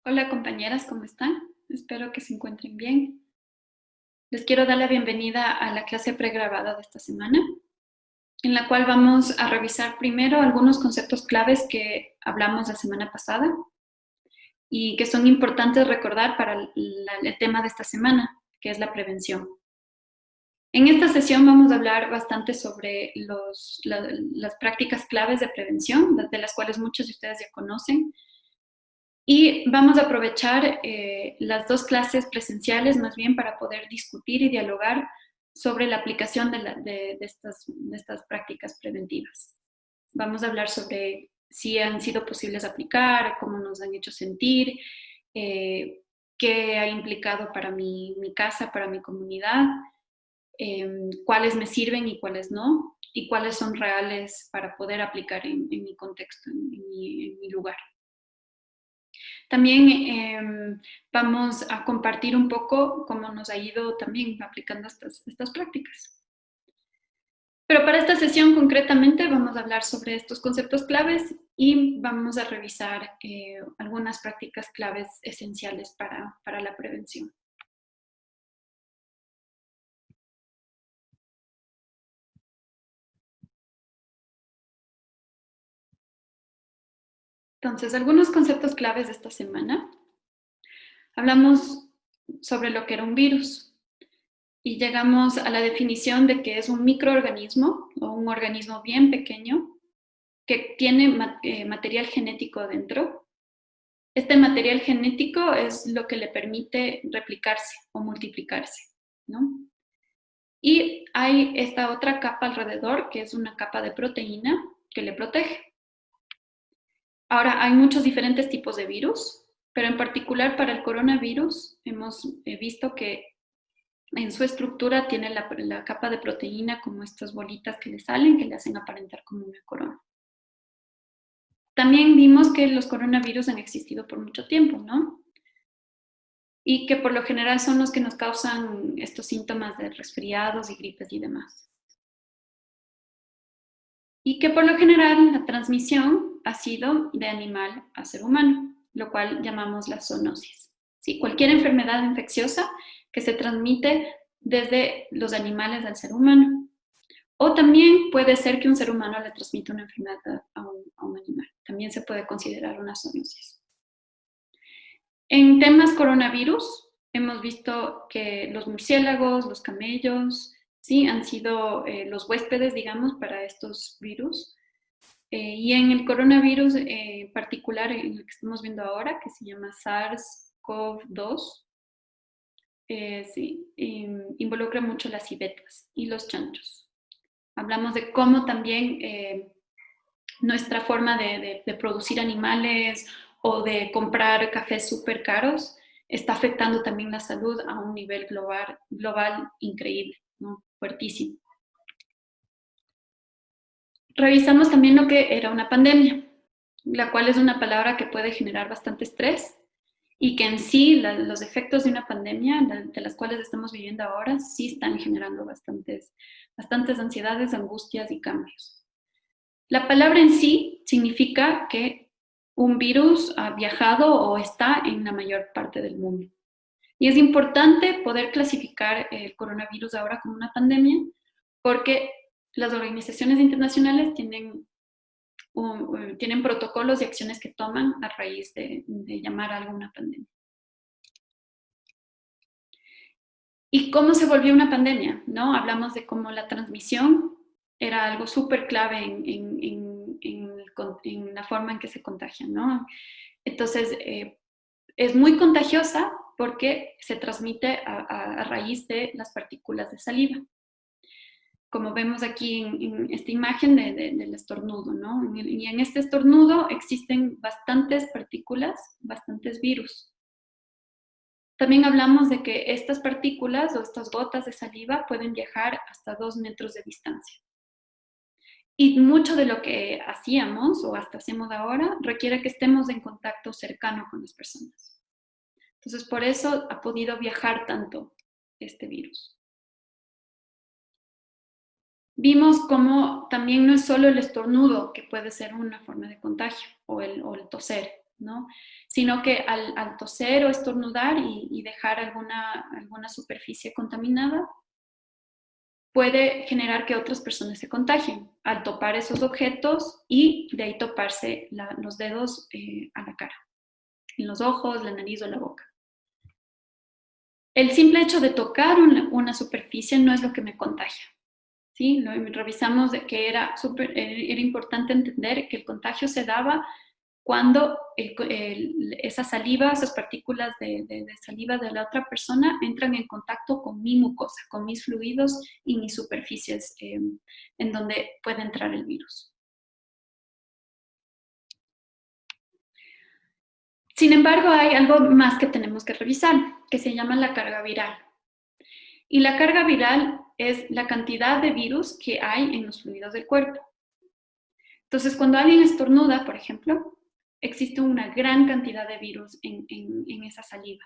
Hola compañeras, ¿cómo están? Espero que se encuentren bien. Les quiero dar la bienvenida a la clase pregrabada de esta semana, en la cual vamos a revisar primero algunos conceptos claves que hablamos la semana pasada y que son importantes recordar para el tema de esta semana, que es la prevención. En esta sesión vamos a hablar bastante sobre las prácticas claves de prevención, de las cuales muchos de ustedes ya conocen. Y vamos a aprovechar las dos clases presenciales más bien para poder discutir y dialogar sobre la aplicación de estas prácticas preventivas. Vamos a hablar sobre si han sido posibles aplicar, cómo nos han hecho sentir, qué ha implicado para mi casa, para mi comunidad, cuáles me sirven y cuáles no, y cuáles son reales para poder aplicar en mi contexto, en mi lugar. También vamos a compartir un poco cómo nos ha ido también aplicando estas prácticas. Pero para esta sesión concretamente vamos a hablar sobre estos conceptos claves y vamos a revisar algunas prácticas claves esenciales para la prevención. Entonces, algunos conceptos claves de esta semana. Hablamos sobre lo que era un virus y llegamos a la definición de que es un microorganismo o un organismo bien pequeño que tiene material genético dentro. Este material genético es lo que le permite replicarse o multiplicarse, ¿no? Y hay esta otra capa alrededor, que es una capa de proteína que le protege. Ahora, hay muchos diferentes tipos de virus, pero en particular para el coronavirus hemos visto que en su estructura tiene la capa de proteína como estas bolitas que le salen, que le hacen aparentar como una corona. También vimos que los coronavirus han existido por mucho tiempo, ¿no? Y que por lo general son los que nos causan estos síntomas de resfriados y gripes y demás. Y que por lo general la transmisión ha sido de animal a ser humano, lo cual llamamos la zoonosis. ¿Sí? Cualquier enfermedad infecciosa que se transmite desde los animales al ser humano. O también puede ser que un ser humano le transmita una enfermedad a un animal. También se puede considerar una zoonosis. En temas coronavirus, hemos visto que los murciélagos, los camellos, ¿sí? Han sido los huéspedes, digamos, para estos virus. Y en el coronavirus particular, en el que estamos viendo ahora, que se llama SARS-CoV-2, sí, involucra mucho las civetas y los chanchos. Hablamos de cómo también nuestra forma de producir animales o de comprar cafés súper caros está afectando también la salud a un nivel global increíble, ¿no? Fuertísimo. Revisamos también lo que era una pandemia, la cual es una palabra que puede generar bastante estrés y que en sí los efectos de una pandemia, de las cuales estamos viviendo ahora, sí están generando bastantes ansiedades, angustias y cambios. La palabra en sí significa que un virus ha viajado o está en la mayor parte del mundo. Y es importante poder clasificar el coronavirus ahora como una pandemia porque las organizaciones internacionales tienen protocolos y acciones que toman a raíz de llamar a algo una pandemia. ¿Y cómo se volvió una pandemia? ¿No? Hablamos de cómo la transmisión era algo súper clave en la forma en que se contagia, ¿no? Entonces, es muy contagiosa porque se transmite a raíz de las partículas de saliva. Como vemos aquí en esta imagen del estornudo, ¿no? Y en este estornudo existen bastantes partículas, bastantes virus. También hablamos de que estas partículas o estas gotas de saliva pueden viajar hasta 2 metros de distancia. Y mucho de lo que hacíamos o hasta hacemos ahora requiere que estemos en contacto cercano con las personas. Entonces, por eso ha podido viajar tanto este virus. Vimos cómo también no es solo el estornudo que puede ser una forma de contagio o el toser, ¿no? Sino que al toser o estornudar y dejar alguna superficie contaminada, puede generar que otras personas se contagien al topar esos objetos y de ahí toparse los dedos a la cara, en los ojos, la nariz o la boca. El simple hecho de tocar una superficie no es lo que me contagia. ¿Sí? Revisamos de que era importante entender que el contagio se daba cuando esa saliva, esas partículas de saliva de la otra persona entran en contacto con mi mucosa, con mis fluidos y mis superficies en donde puede entrar el virus. Sin embargo, hay algo más que tenemos que revisar, que se llama la carga viral. Y la carga viral es la cantidad de virus que hay en los fluidos del cuerpo. Entonces, cuando alguien estornuda, por ejemplo, existe una gran cantidad de virus en esa saliva.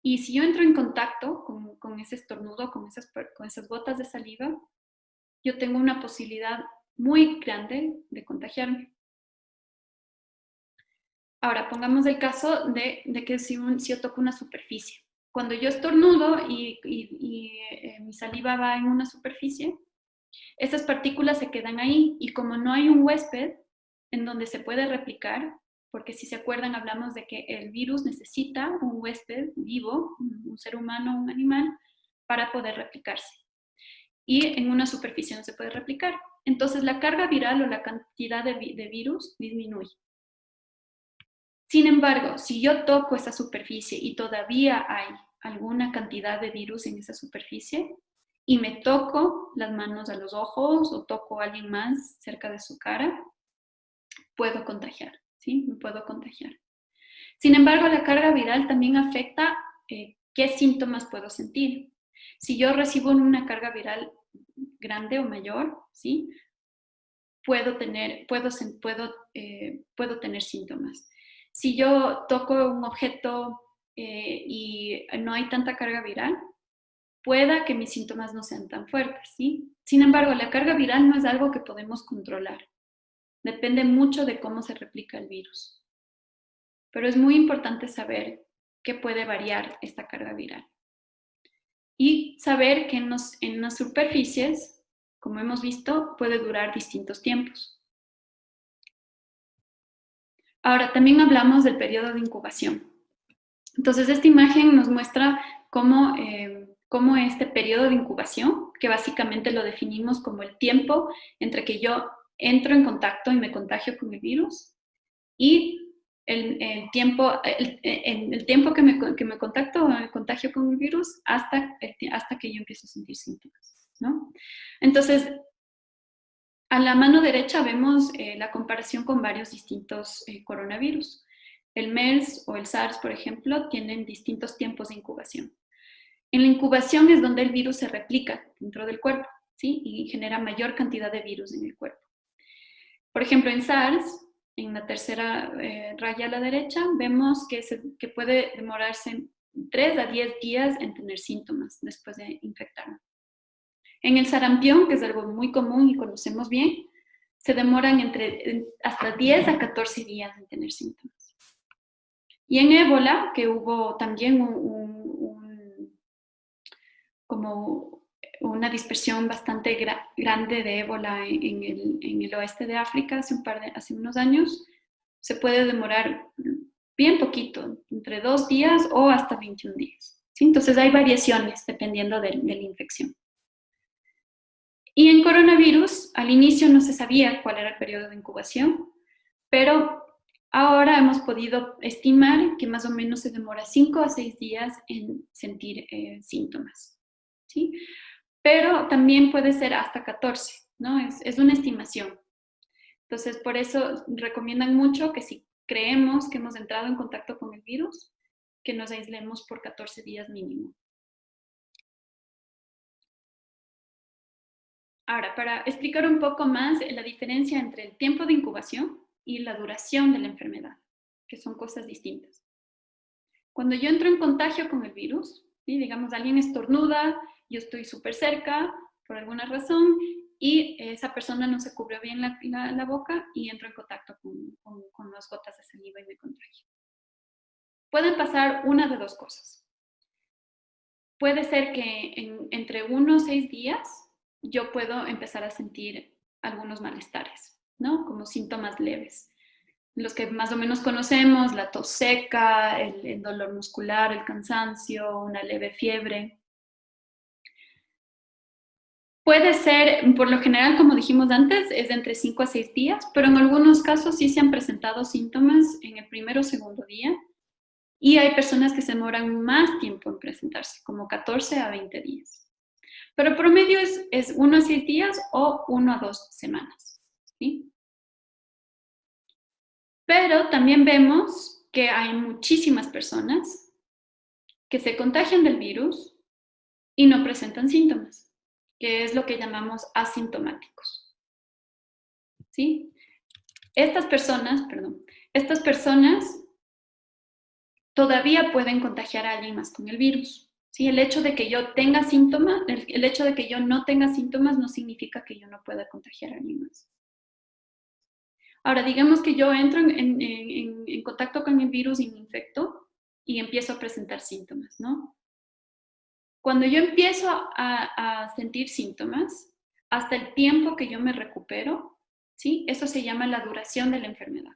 Y si yo entro en contacto con ese estornudo, con esas gotas de saliva, yo tengo una posibilidad muy grande de contagiarme. Ahora, pongamos el caso de que si yo toco una superficie. Cuando yo estornudo y mi saliva va en una superficie, esas partículas se quedan ahí y como no hay un huésped en donde se puede replicar, porque si se acuerdan hablamos de que el virus necesita un huésped vivo, un ser humano, un animal, para poder replicarse. Y en una superficie no se puede replicar. Entonces la carga viral o la cantidad de virus disminuye. Sin embargo, si yo toco esa superficie y todavía hay alguna cantidad de virus en esa superficie y me toco las manos a los ojos o toco a alguien más cerca de su cara, puedo contagiar, ¿sí? Me puedo contagiar. Sin embargo, la carga viral también afecta qué síntomas puedo sentir. Si yo recibo una carga viral grande o mayor, ¿sí? Puedo tener síntomas. Si yo toco un objeto y no hay tanta carga viral, pueda que mis síntomas no sean tan fuertes, ¿sí? Sin embargo, la carga viral no es algo que podemos controlar. Depende mucho de cómo se replica el virus. Pero es muy importante saber que puede variar esta carga viral. Y saber que en las superficies, como hemos visto, puede durar distintos tiempos. Ahora, también hablamos del periodo de incubación. Entonces, esta imagen nos muestra cómo este periodo de incubación, que básicamente lo definimos como el tiempo entre que yo entro en contacto y me contagio con el virus y el tiempo que me contagio con el virus hasta que yo empiezo a sentir síntomas, ¿no? Entonces, a la mano derecha vemos la comparación con varios distintos coronavirus. El MERS o el SARS, por ejemplo, tienen distintos tiempos de incubación. En la incubación es donde el virus se replica dentro del cuerpo, ¿sí? Y genera mayor cantidad de virus en el cuerpo. Por ejemplo, en SARS, en la tercera raya a la derecha, vemos que puede demorarse 3 a 10 días en tener síntomas después de infectarnos. En el sarampión, que es algo muy común y conocemos bien, se demoran hasta 10 a 14 días en tener síntomas. Y en ébola, que hubo también como una dispersión bastante grande de ébola en el oeste de África hace unos años, se puede demorar bien poquito, entre 2 días o hasta 21 días. ¿Sí? Entonces hay variaciones dependiendo de la infección. Y en coronavirus, al inicio no se sabía cuál era el periodo de incubación, pero ahora hemos podido estimar que más o menos se demora 5 a 6 días en sentir síntomas, ¿sí? Pero también puede ser hasta 14, ¿no? Es una estimación. Entonces, por eso recomiendan mucho que si creemos que hemos entrado en contacto con el virus, que nos aislemos por 14 días mínimo. Ahora, para explicar un poco más la diferencia entre el tiempo de incubación y la duración de la enfermedad, que son cosas distintas. Cuando yo entro en contagio con el virus, ¿sí? Digamos, alguien estornuda, yo estoy súper cerca por alguna razón y esa persona no se cubrió bien la boca y entro en contacto con las gotas de saliva y me contagio. Pueden pasar una de dos cosas. Puede ser que entre 1 o 6 días yo puedo empezar a sentir algunos malestares, ¿no? Como síntomas leves. Los que más o menos conocemos, la tos seca, el dolor muscular, el cansancio, una leve fiebre. Puede ser, por lo general, como dijimos antes, es de entre 5 a 6 días, pero en algunos casos sí se han presentado síntomas en el primero o segundo día y hay personas que se demoran más tiempo en presentarse, como 14 a 20 días. Pero el promedio es 1 a 6 días o 1 a 2 semanas, ¿sí? Pero también vemos que hay muchísimas personas que se contagian del virus y no presentan síntomas, que es lo que llamamos asintomáticos, ¿sí? Estas personas todavía pueden contagiar a alguien más con el virus, ¿sí? El hecho de que yo tenga síntomas, el hecho de que yo no tenga síntomas no significa que yo no pueda contagiar a alguien más. Ahora, digamos que yo entro en contacto con el virus y me infecto y empiezo a presentar síntomas, ¿no? Cuando yo empiezo a sentir síntomas, hasta el tiempo que yo me recupero, ¿sí? Eso se llama la duración de la enfermedad.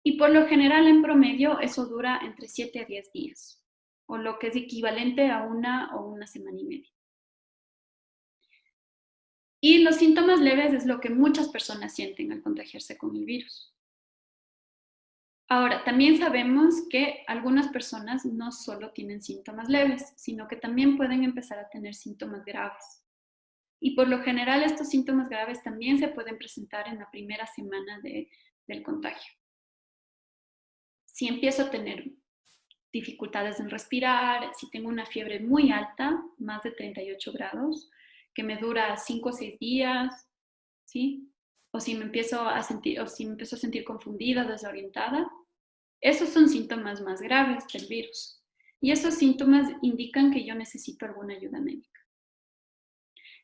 Y por lo general, en promedio, eso dura entre 7 a 10 días, o lo que es equivalente a 1 semana y media. Y los síntomas leves es lo que muchas personas sienten al contagiarse con el virus. Ahora, también sabemos que algunas personas no solo tienen síntomas leves, sino que también pueden empezar a tener síntomas graves. Y por lo general estos síntomas graves también se pueden presentar en la primera semana del contagio. Si empiezo a tener dificultades en respirar, si tengo una fiebre muy alta, más de 38 grados, que me dura 5 o 6 días, ¿sí? O si me empiezo a sentir confundida, desorientada, esos son síntomas más graves del virus. Y esos síntomas indican que yo necesito alguna ayuda médica.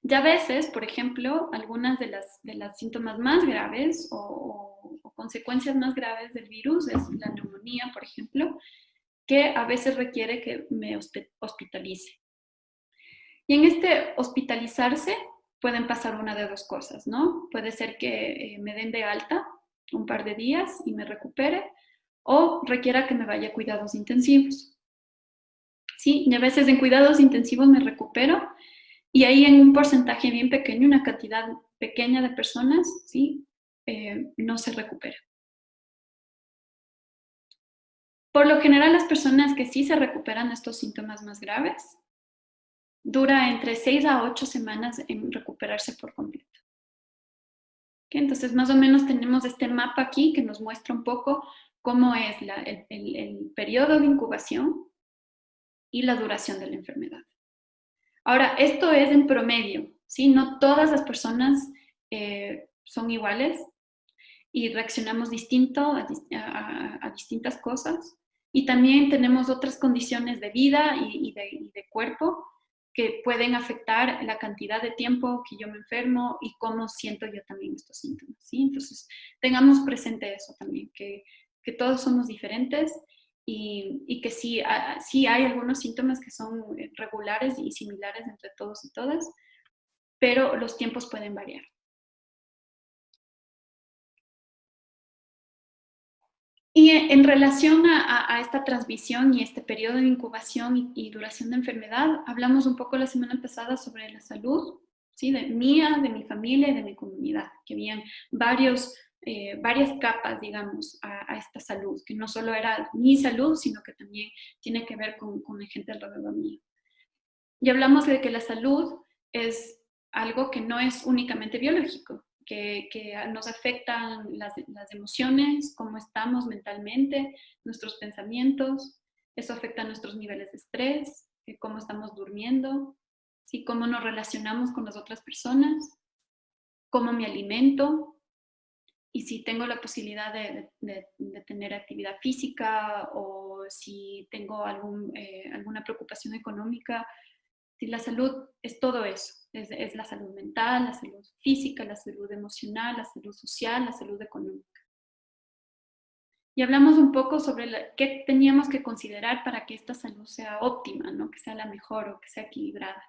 Ya a veces, por ejemplo, algunas de las síntomas más graves o consecuencias más graves del virus es la neumonía, por ejemplo, que a veces requiere que me hospitalice. Y en este hospitalizarse pueden pasar una de dos cosas, ¿no? Puede ser que me den de alta un par de días y me recupere, o requiera que me vaya a cuidados intensivos. Sí, y a veces en cuidados intensivos me recupero y ahí en un porcentaje bien pequeño, una cantidad pequeña de personas, ¿sí? No se recupera. Por lo general, las personas que sí se recuperan de estos síntomas más graves, dura entre 6 a 8 semanas en recuperarse por completo. ¿Okay? Entonces, más o menos tenemos este mapa aquí que nos muestra un poco cómo es el periodo de incubación y la duración de la enfermedad. Ahora, esto es en promedio, ¿sí? No todas las personas son iguales y reaccionamos distinto a distintas cosas. Y también tenemos otras condiciones de vida y de cuerpo que pueden afectar la cantidad de tiempo que yo me enfermo y cómo siento yo también estos síntomas, ¿sí? Entonces, tengamos presente eso también, que todos somos diferentes y que sí hay algunos síntomas que son regulares y similares entre todos y todas, pero los tiempos pueden variar. Y en relación a esta transmisión y este periodo de incubación y duración de enfermedad, hablamos un poco la semana pasada sobre la salud, ¿sí? De mi familia y de mi comunidad, que habían varias capas, digamos, a esta salud, que no solo era mi salud, sino que también tiene que ver con la gente alrededor mío. Y hablamos de que la salud es algo que no es únicamente biológico, que nos afectan las emociones, cómo estamos mentalmente, nuestros pensamientos, eso afecta nuestros niveles de estrés, cómo estamos durmiendo, ¿sí? Cómo nos relacionamos con las otras personas, cómo me alimento y si tengo la posibilidad de tener actividad física o si tengo alguna preocupación económica, Si la salud es todo eso, es la salud mental, la salud física, la salud emocional, la salud social, la salud económica. Y hablamos un poco sobre qué teníamos que considerar para que esta salud sea óptima, ¿no? Que sea la mejor o que sea equilibrada.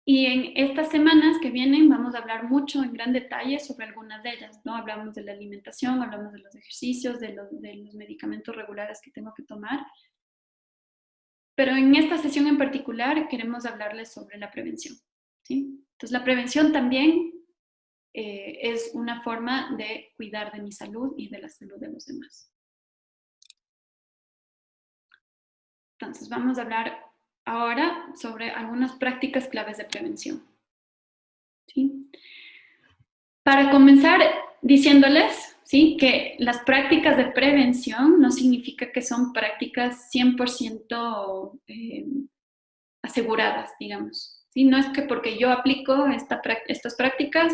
Y en estas semanas que vienen vamos a hablar mucho en gran detalle sobre algunas de ellas, ¿no? Hablamos de la alimentación, hablamos de los ejercicios, de los medicamentos regulares que tengo que tomar. Pero en esta sesión en particular queremos hablarles sobre la prevención, ¿sí? Entonces la prevención también es una forma de cuidar de mi salud y de la salud de los demás. Entonces vamos a hablar ahora sobre algunas prácticas claves de prevención, ¿sí? Para comenzar diciéndoles, ¿sí?, que las prácticas de prevención no significa que son prácticas 100% aseguradas, digamos, ¿sí? No es que porque yo aplico estas prácticas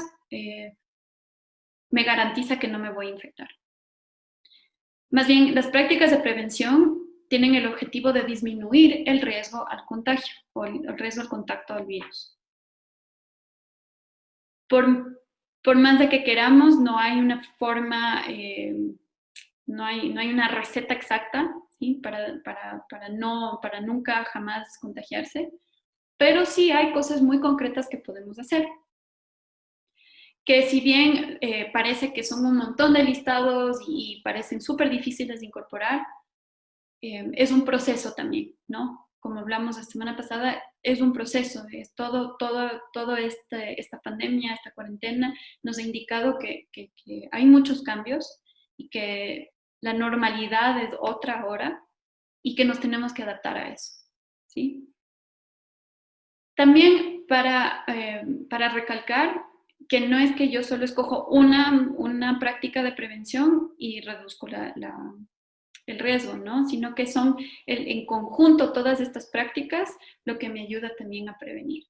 me garantiza que no me voy a infectar. Más bien, las prácticas de prevención tienen el objetivo de disminuir el riesgo al contagio o el riesgo al contacto al virus. Por más de que queramos, no hay una forma, no hay una receta exacta, ¿sí?, para nunca jamás contagiarse, pero sí hay cosas muy concretas que podemos hacer. Que si bien parece que son un montón de listados y parecen súper difíciles de incorporar, es un proceso también, ¿no? Como hablamos la semana pasada, es un proceso, es todo esta pandemia, esta cuarentena, nos ha indicado que hay muchos cambios y que la normalidad es otra ahora y que nos tenemos que adaptar a eso, ¿sí? También para recalcar que no es que yo solo escojo una práctica de prevención y reduzco el riesgo, ¿no? Sino que son en conjunto todas estas prácticas lo que me ayuda también a prevenir.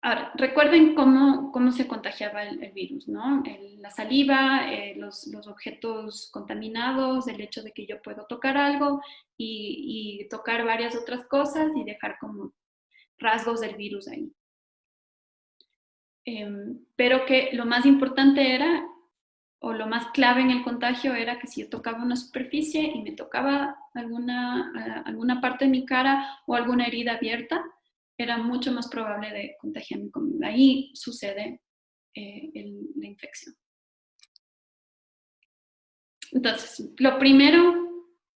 Ahora, recuerden cómo se contagiaba el virus, ¿no? La saliva, los objetos contaminados, el hecho de que yo puedo tocar algo y tocar varias otras cosas y dejar como rasgos del virus ahí. Pero que lo más importante era, o lo más clave en el contagio era que si yo tocaba una superficie y me tocaba alguna parte de mi cara o alguna herida abierta, era mucho más probable de contagiarme. Ahí sucede la infección. Entonces, lo primero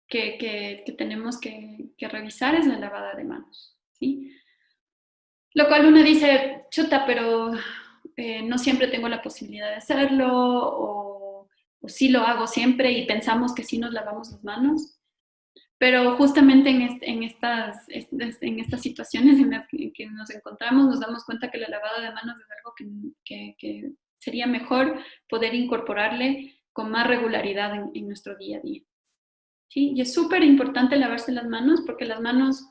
que tenemos que revisar es la lavada de manos, ¿sí? Lo cual uno dice, chuta, pero no siempre tengo la posibilidad de hacerlo, o sí lo hago siempre y pensamos que sí nos lavamos las manos. Pero justamente en estas situaciones en las que nos encontramos, nos damos cuenta que la lavada de manos es algo que sería mejor poder incorporarle con más regularidad en nuestro día a día, ¿sí? Y es súper importante lavarse las manos porque las manos,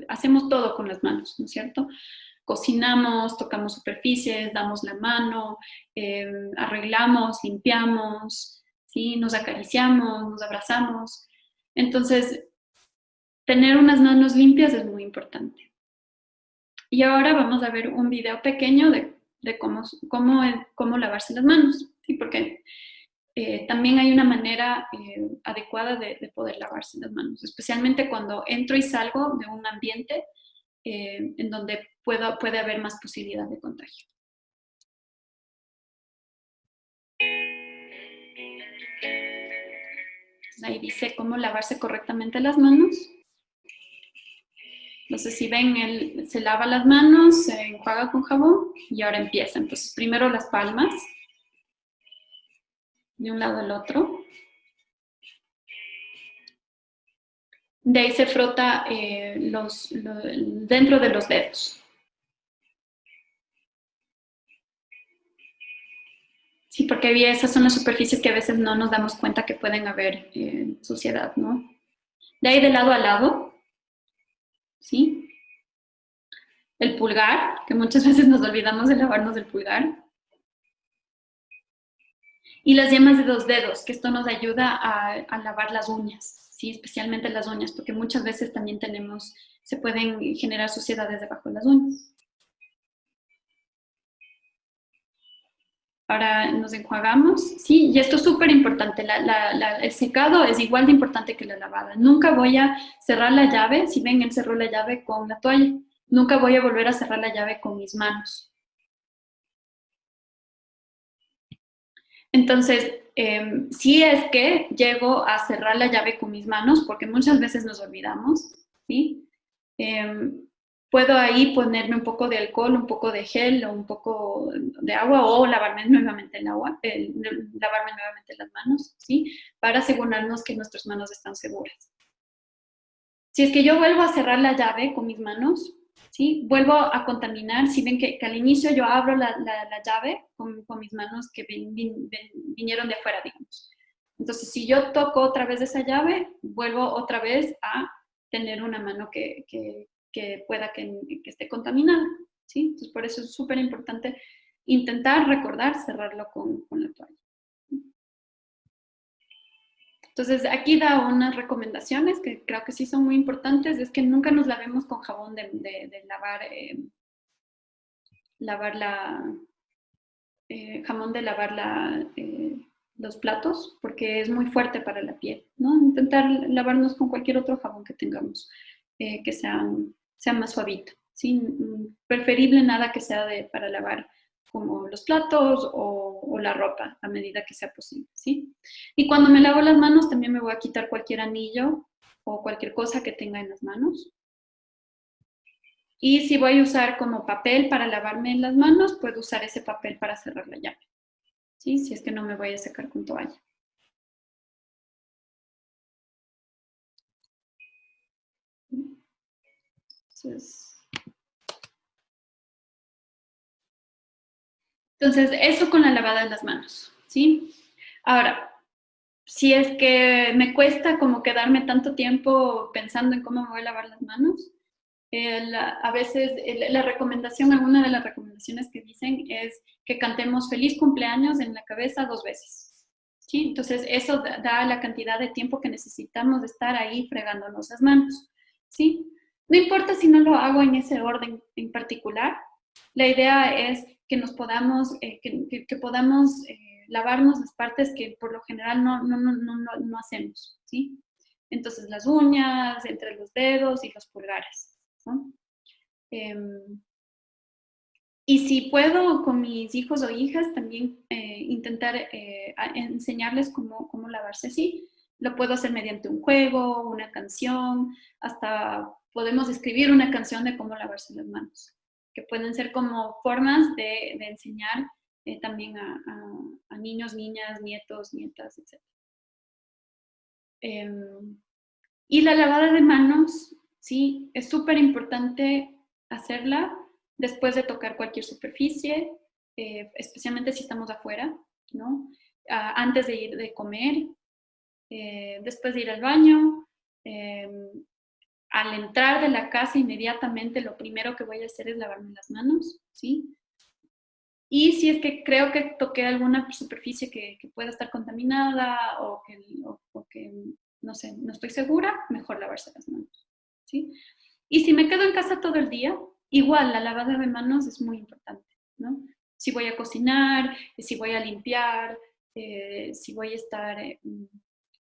hacemos todo con las manos, ¿no es cierto? Cocinamos, tocamos superficies, damos la mano, arreglamos, limpiamos, ¿sí?, nos acariciamos, nos abrazamos. Entonces, tener unas manos limpias es muy importante. Y ahora vamos a ver un video pequeño de cómo lavarse las manos, ¿sí? Porque también hay una manera adecuada de poder lavarse las manos, especialmente cuando entro y salgo de un ambiente en donde puede haber más posibilidad de contagio. Ahí dice cómo lavarse correctamente las manos. Entonces, si ven, se lava las manos, se enjuaga con jabón y ahora empieza. Entonces, primero las palmas, de un lado al otro. De ahí se frota dentro de los dedos. Sí, porque esas son las superficies que a veces no nos damos cuenta que pueden haber suciedad, ¿no? De ahí de lado a lado, ¿sí? El pulgar, que muchas veces nos olvidamos de lavarnos el pulgar. Y las yemas de los dedos, que esto nos ayuda a lavar las uñas. ¿sí? Especialmente las uñas, porque muchas veces también se pueden generar suciedades debajo de las uñas. Ahora nos enjuagamos, ¿sí? Y esto es súper importante, el secado es igual de importante que la lavada. Nunca voy a cerrar la llave, si ven, él cerró la llave con la toalla. Nunca voy a volver a cerrar la llave con mis manos. Entonces, si es que llego a cerrar la llave con mis manos, porque muchas veces nos olvidamos, ¿sí? Puedo ahí ponerme un poco de alcohol, un poco de gel o un poco de agua o lavarme nuevamente lavarme nuevamente las manos, ¿sí? Para asegurarnos que nuestras manos están seguras. Si es que yo vuelvo a cerrar la llave con mis manos, ¿sí? Vuelvo a contaminar. Si ven que al inicio yo abro la llave con mis manos que vinieron de afuera, digamos. Entonces, si yo toco otra vez esa llave, vuelvo otra vez a tener una mano que pueda que esté contaminada, ¿sí? Entonces, por eso es súper importante intentar recordar cerrarlo con la toalla. Entonces, aquí da unas recomendaciones que creo que sí son muy importantes, es que nunca nos lavemos con jabón de jamón de lavar los platos, porque es muy fuerte para la piel, ¿no? Intentar lavarnos con cualquier otro jabón que tengamos, que sea más suavito, ¿sí? Preferible nada que sea para lavar como los platos o la ropa a medida que sea posible, ¿sí? Y cuando me lavo las manos también me voy a quitar cualquier anillo o cualquier cosa que tenga en las manos. Y si voy a usar como papel para lavarme las manos, puedo usar ese papel para cerrar la llave, ¿sí? Si es que no me voy a secar con toalla. Entonces, eso con la lavada de las manos, ¿sí? Ahora, si es que me cuesta como quedarme tanto tiempo pensando en cómo me voy a lavar las manos, a veces la recomendación, alguna de las recomendaciones que dicen es que cantemos feliz cumpleaños en la cabeza 2 veces, ¿sí? Entonces, eso da la cantidad de tiempo que necesitamos de estar ahí fregándonos las manos, ¿sí? No importa si no lo hago en ese orden en particular, la idea es que nos podamos, que podamos lavarnos las partes que por lo general no hacemos, ¿sí? Entonces, las uñas, entre los dedos y los pulgares, ¿no? Y si puedo con mis hijos o hijas también intentar enseñarles cómo lavarse así. Lo puedo hacer mediante un juego, una canción, hasta podemos escribir una canción de cómo lavarse las manos, que pueden ser como formas de enseñar también a niños, niñas, nietos, nietas, etc. Y la lavada de manos, sí, es súper importante hacerla después de tocar cualquier superficie, especialmente si estamos afuera, ¿no? Antes de ir de comer, después de ir al baño, al entrar de la casa inmediatamente lo primero que voy a hacer es lavarme las manos, ¿sí? Y si es que creo que toqué alguna superficie que pueda estar contaminada o que, no sé, no estoy segura, mejor lavarse las manos, ¿sí? Y si me quedo en casa todo el día, igual la lavada de manos es muy importante, ¿no? Si voy a cocinar, si voy a limpiar, si voy a estar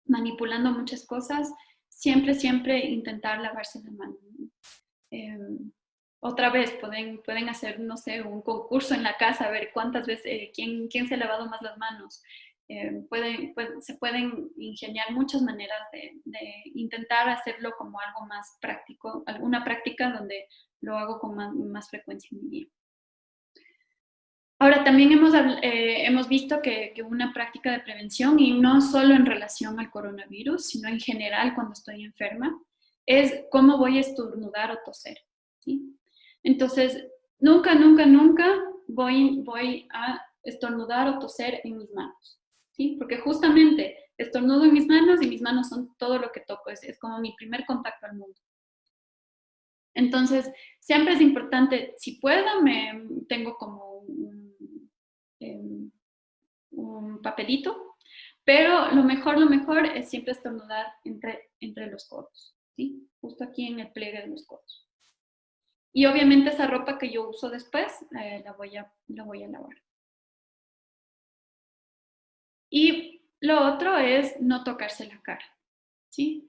manipulando muchas cosas, siempre intentar lavarse la mano, ¿no? Otra vez, pueden hacer, no sé, un concurso en la casa, a ver cuántas veces, quién se ha lavado más las manos. Se pueden ingeniar muchas maneras de intentar hacerlo como algo más práctico, alguna práctica donde lo hago con más frecuencia en mi día. Ahora, también hemos visto que una práctica de prevención, y no solo en relación al coronavirus, sino en general cuando estoy enferma, es cómo voy a estornudar o toser, ¿sí? Entonces, nunca voy a estornudar o toser en mis manos, ¿sí? Porque justamente estornudo en mis manos y mis manos son todo lo que toco, es como mi primer contacto al mundo. Entonces, siempre es importante, si puedo, tengo como un papelito Pero lo mejor es siempre estornudar entre los codos, ¿sí? Justo aquí en el pliegue de los codos. Y obviamente esa ropa que yo uso después la voy a lavar. Y lo otro es no tocarse la cara, ¿sí?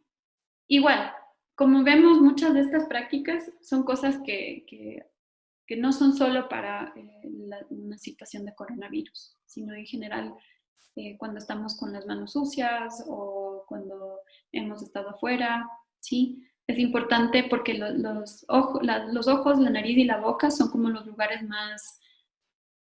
Igual, como vemos, muchas de estas prácticas son cosas que no son solo para una situación de coronavirus, sino en general cuando estamos con las manos sucias o cuando hemos estado afuera, ¿sí? Es importante porque los ojos, la nariz y la boca son como los lugares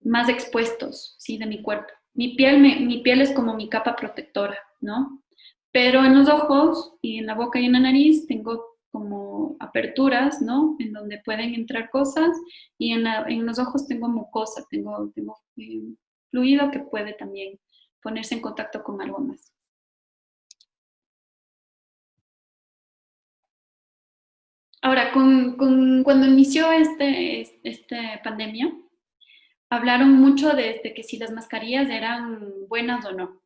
más expuestos, ¿sí? De mi cuerpo. Mi piel es como mi capa protectora, ¿no? Pero en los ojos y en la boca y en la nariz tengo como aperturas, ¿no? En donde pueden entrar cosas y en los ojos tengo mucosa, tengo fluido que puede también ponerse en contacto con algo más. Ahora, cuando inició esta pandemia, hablaron mucho de que si las mascarillas eran buenas o no.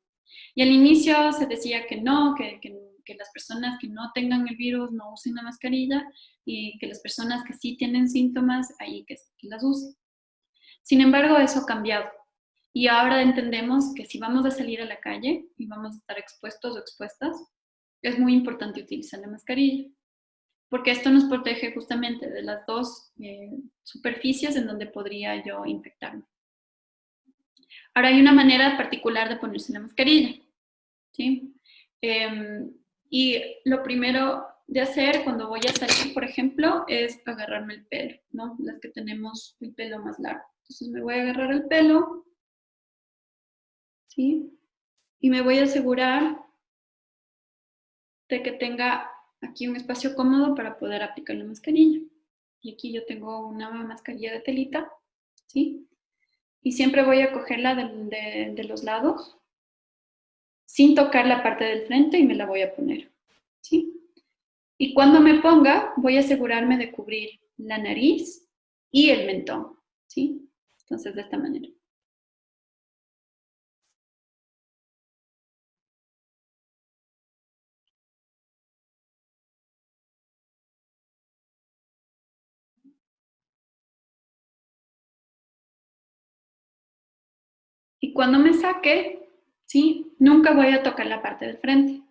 Y al inicio se decía que no, que las personas que no tengan el virus no usen la mascarilla y que las personas que sí tienen síntomas, ahí que las usen. Sin embargo, eso ha cambiado. Y ahora entendemos que si vamos a salir a la calle y vamos a estar expuestos o expuestas, es muy importante utilizar la mascarilla, porque esto nos protege justamente de las dos superficies en donde podría yo infectarme. Ahora hay una manera particular de ponerse la mascarilla, ¿sí? Y lo primero de hacer cuando voy a salir, por ejemplo, es agarrarme el pelo, ¿no? Las que tenemos el pelo más largo. Entonces me voy a agarrar el pelo, ¿sí? Y me voy a asegurar de que tenga aquí un espacio cómodo para poder aplicar la mascarilla. Y aquí yo tengo una mascarilla de telita, ¿sí? Y siempre voy a cogerla de los lados, sin tocar la parte del frente y me la voy a poner, ¿sí? Y cuando me ponga, voy a asegurarme de cubrir la nariz y el mentón, ¿sí? Entonces, de esta manera. Y cuando me saque, ¿sí? Nunca voy a tocar la parte del frente,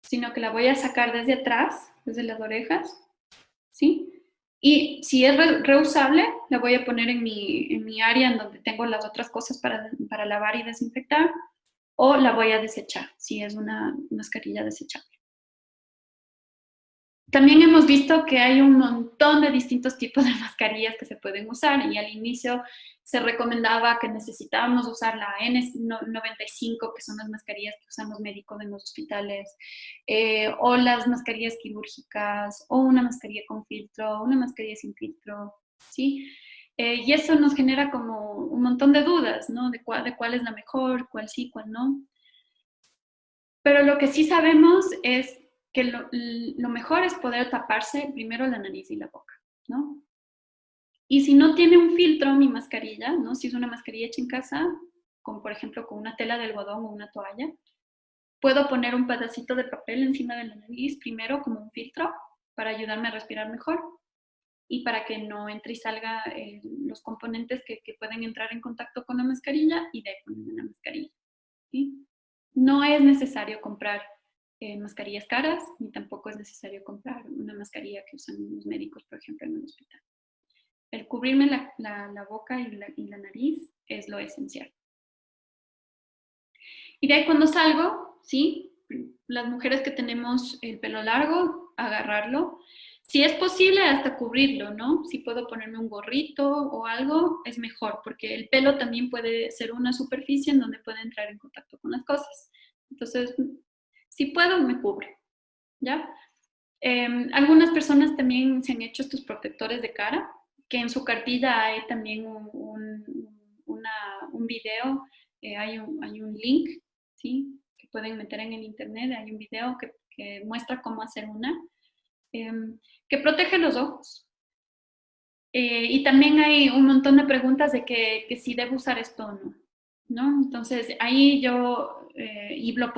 sino que la voy a sacar desde atrás, desde las orejas, ¿sí? Y si es reusable, la voy a poner en mi área en donde tengo las otras cosas para lavar y desinfectar, o la voy a desechar, si es una mascarilla desechable. También hemos visto que hay un montón de distintos tipos de mascarillas que se pueden usar y al inicio se recomendaba que necesitábamos usar la N95, que son las mascarillas que usan los médicos en los hospitales, o las mascarillas quirúrgicas, o una mascarilla con filtro, una mascarilla sin filtro, ¿sí? Y eso nos genera como un montón de dudas, ¿no? De cuál es la mejor, cuál sí, cuál no. Pero lo que sí sabemos es que lo mejor es poder taparse primero la nariz y la boca, ¿no? Y si no tiene un filtro mi mascarilla, ¿no? Si es una mascarilla hecha en casa, como por ejemplo con una tela de algodón o una toalla, puedo poner un pedacito de papel encima de la nariz primero como un filtro para ayudarme a respirar mejor y para que no entre y salga los componentes que pueden entrar en contacto con la mascarilla y de ahí ponerme la mascarilla, ¿sí? No es necesario comprar mascarillas caras, ni tampoco es necesario comprar una mascarilla que usan los médicos, por ejemplo, en el hospital. El cubrirme la boca y la nariz es lo esencial. Y de ahí cuando salgo, ¿sí? Las mujeres que tenemos el pelo largo, agarrarlo. Si es posible, hasta cubrirlo, ¿no? Si puedo ponerme un gorrito o algo, es mejor, porque el pelo también puede ser una superficie en donde puede entrar en contacto con las cosas. Entonces, si puedo, me cubro, ¿ya? Algunas personas también se han hecho estos protectores de cara, que en su cartilla hay también un video, hay un link, ¿sí? Que pueden meter en el internet, hay un video que muestra cómo hacer una, que protege los ojos. Y también hay un montón de preguntas de que si debo usar esto o no, ¿no? Entonces, ahí yo, y lo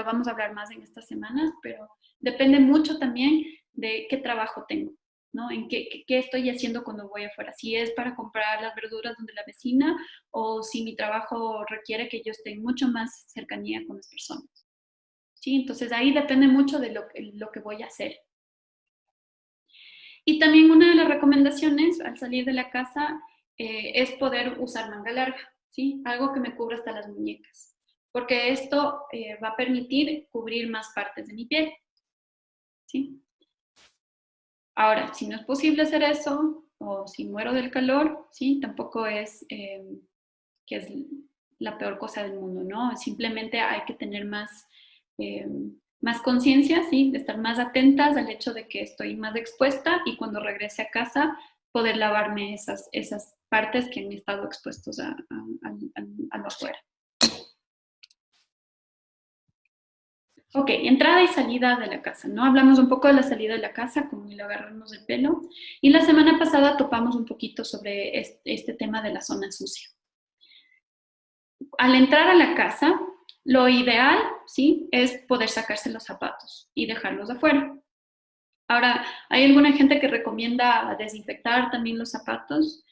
vamos a hablar más en estas semanas, pero depende mucho también de qué trabajo tengo, ¿no? En qué estoy haciendo cuando voy afuera. Si es para comprar las verduras donde la vecina o si mi trabajo requiere que yo esté en mucho más cercanía con las personas, ¿sí? Entonces, ahí depende mucho de lo que voy a hacer. Y también una de las recomendaciones al salir de la casa es poder usar manga larga, ¿sí? Algo que me cubra hasta las muñecas, porque esto va a permitir cubrir más partes de mi piel, ¿sí? Ahora, si no es posible hacer eso, o si muero del calor, ¿sí? Tampoco es que es la peor cosa del mundo, ¿no? Simplemente hay que tener eh, más conciencia, ¿sí? De estar más atentas al hecho de que estoy más expuesta y cuando regrese a casa poder lavarme esas partes que han estado expuestos a lo afuera. Ok, entrada y salida de la casa, ¿no? Hablamos un poco de la salida de la casa, como el agarrarnos del pelo, y la semana pasada topamos un poquito sobre este tema de la zona sucia. Al entrar a la casa, lo ideal, ¿sí? Es poder sacarse los zapatos y dejarlos afuera. Ahora, hay alguna gente que recomienda desinfectar también los zapatos,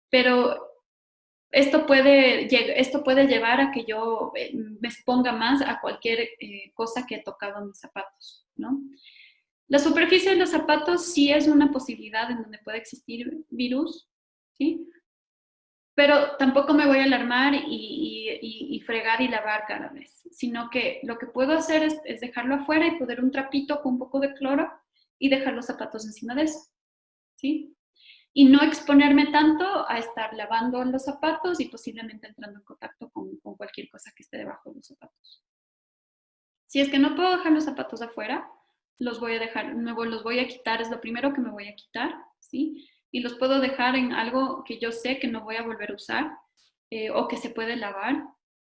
pero esto puede llevar a que yo me exponga más a cualquier cosa que he tocado en mis zapatos, ¿no? La superficie de los zapatos sí es una posibilidad en donde puede existir virus, ¿sí? Pero tampoco me voy a alarmar y fregar y lavar cada vez, sino que lo que puedo hacer es dejarlo afuera y poner un trapito con un poco de cloro y dejar los zapatos encima de eso, ¿sí? Y no exponerme tanto a estar lavando los zapatos y posiblemente entrando en contacto con cualquier cosa que esté debajo de los zapatos. Si es que no puedo dejar los zapatos afuera, los voy a dejar, los voy a quitar, es lo primero que me voy a quitar, ¿sí? Y los puedo dejar en algo que yo sé que no voy a volver a usar o que se puede lavar,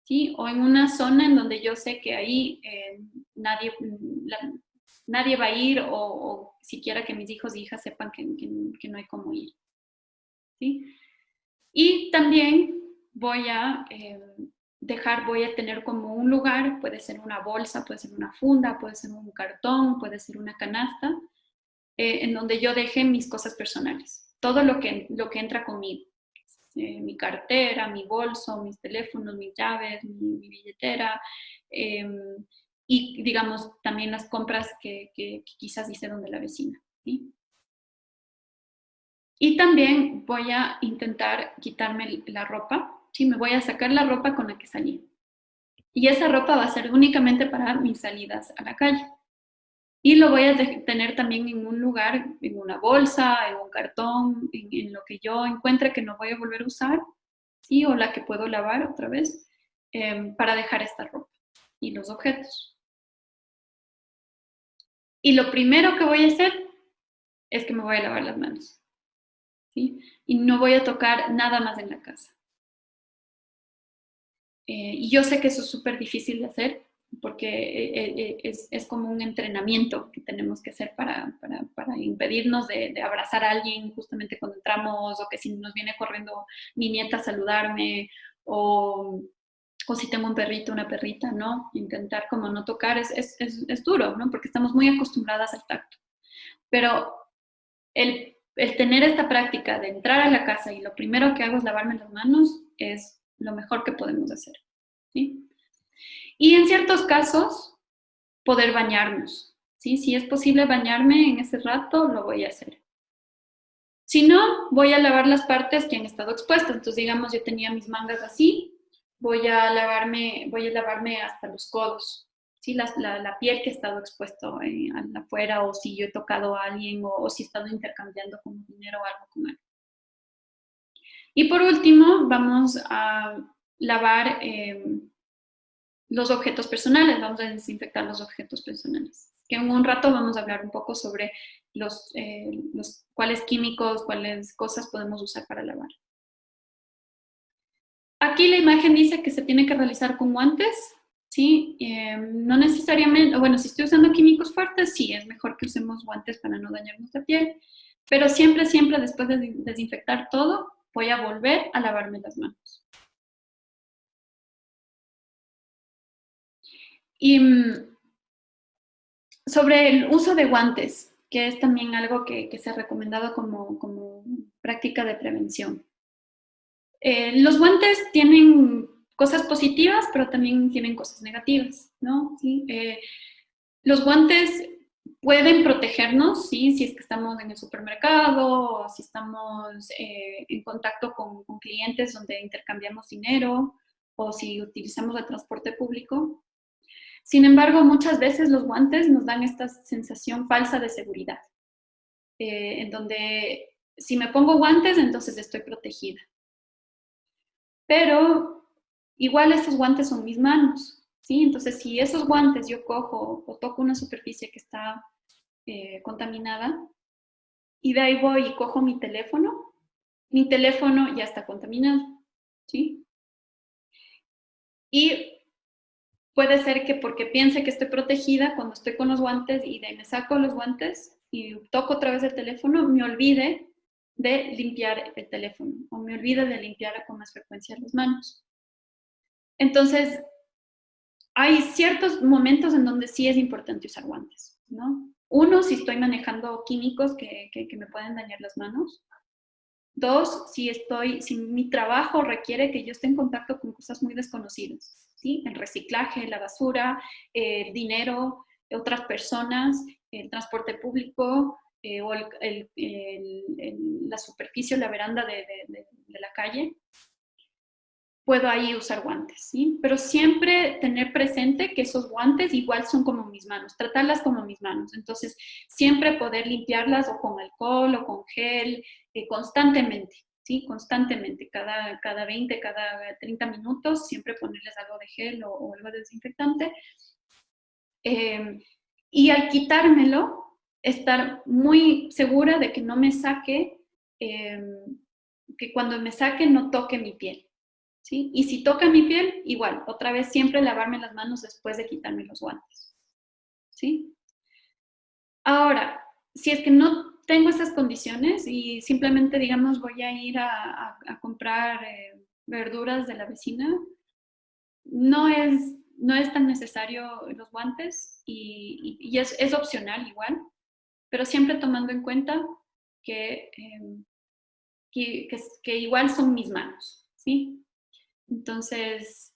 ¿sí? O en una zona en donde yo sé que ahí nadie, nadie va a ir o siquiera que mis hijos e hijas sepan que no hay cómo ir, ¿sí? Y también voy a voy a tener como un lugar, puede ser una bolsa, puede ser una funda, puede ser un cartón, puede ser una canasta, en donde yo deje mis cosas personales, todo lo que entra conmigo. Mi cartera, mi bolso, mis teléfonos, mis llaves, mi billetera, eh, y digamos también las compras que quizás hice donde la vecina, ¿sí? Y también voy a intentar quitarme la ropa, ¿sí? Me voy a sacar la ropa con la que salí. Y esa ropa va a ser únicamente para mis salidas a la calle. Y lo voy a tener también en un lugar, en una bolsa, en un cartón, en lo que yo encuentre que no voy a volver a usar, ¿sí? O la que puedo lavar otra vez, para dejar esta ropa y los objetos. Y lo primero que voy a hacer es que me voy a lavar las manos, ¿sí? Y no voy a tocar nada más en la casa. Y yo sé que eso es súper difícil de hacer porque es como un entrenamiento que tenemos que hacer para impedirnos de abrazar a alguien justamente cuando entramos o que si nos viene corriendo mi nieta a saludarme o si tengo un perrito, una perrita, ¿no? Intentar como no tocar es duro, ¿no? Porque estamos muy acostumbradas al tacto. Pero el tener esta práctica de entrar a la casa y lo primero que hago es lavarme las manos es lo mejor que podemos hacer, ¿sí? Y en ciertos casos, poder bañarnos, ¿sí? Si es posible bañarme en ese rato, lo voy a hacer. Si no, voy a lavar las partes que han estado expuestas. Entonces, digamos, yo tenía mis mangas así, voy a lavarme hasta los codos, ¿sí? La piel que ha estado expuesto afuera, o si yo he tocado a alguien, o si he estado intercambiando con dinero o algo con él. Y por último, vamos a lavar los objetos personales, vamos a desinfectar los objetos personales. Que en un rato vamos a hablar un poco sobre cuáles químicos, cuáles cosas podemos usar para lavar. Aquí la imagen dice que se tiene que realizar con guantes, ¿sí? No necesariamente, bueno, si estoy usando químicos fuertes, sí, es mejor que usemos guantes para no dañar nuestra piel, pero siempre, siempre después de desinfectar todo, voy a volver a lavarme las manos. Y sobre el uso de guantes, que es también algo que se ha recomendado como práctica de prevención. Los guantes tienen cosas positivas, pero también tienen cosas negativas, ¿no? ¿Sí? Los guantes pueden protegernos, ¿sí? Si es que estamos en el supermercado o si estamos en contacto con clientes donde intercambiamos dinero o si utilizamos el transporte público. Sin embargo, muchas veces los guantes nos dan esta sensación falsa de seguridad, en donde si me pongo guantes, entonces estoy protegida. Pero igual esos guantes son mis manos, ¿sí? Entonces, si esos guantes yo cojo o toco una superficie que está contaminada y de ahí voy y cojo mi teléfono ya está contaminado, ¿sí? Y puede ser que porque piense que estoy protegida, cuando estoy con los guantes y de ahí me saco los guantes y toco otra vez el teléfono, me olvide de limpiar el teléfono o me olvide de limpiar con más frecuencia las manos. Entonces, hay ciertos momentos en donde sí es importante usar guantes, ¿no? Uno, si estoy manejando químicos que me pueden dañar las manos. Dos, si mi trabajo requiere que yo esté en contacto con cosas muy desconocidas, ¿sí? El reciclaje, la basura, el dinero, otras personas, el transporte público o la superficie o la veranda de la calle, puedo ahí usar guantes, ¿sí? Pero siempre tener presente que esos guantes igual son como mis manos, tratarlas como mis manos. Entonces, siempre poder limpiarlas o con alcohol o con gel, constantemente, ¿sí? Constantemente, cada 20, cada 30 minutos, siempre ponerles algo de gel o algo de desinfectante. Y al quitármelo, estar muy segura de que no me saque, que cuando me saque no toque mi piel. ¿Sí? Y si toca mi piel, igual, otra vez siempre lavarme las manos después de quitarme los guantes. ¿Sí? Ahora, si es que no tengo esas condiciones y simplemente, digamos, voy a ir a comprar verduras de la vecina, no es tan necesario los guantes y es opcional igual, pero siempre tomando en cuenta que, que igual son mis manos, ¿sí? Entonces,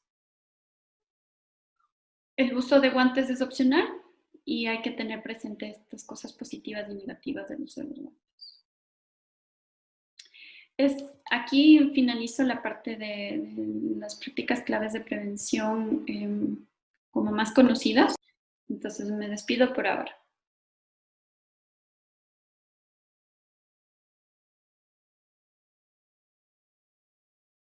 el uso de guantes es opcional y hay que tener presente estas cosas positivas y negativas del uso de los guantes. Aquí finalizo la parte de las prácticas claves de prevención como más conocidas. Entonces me despido por ahora.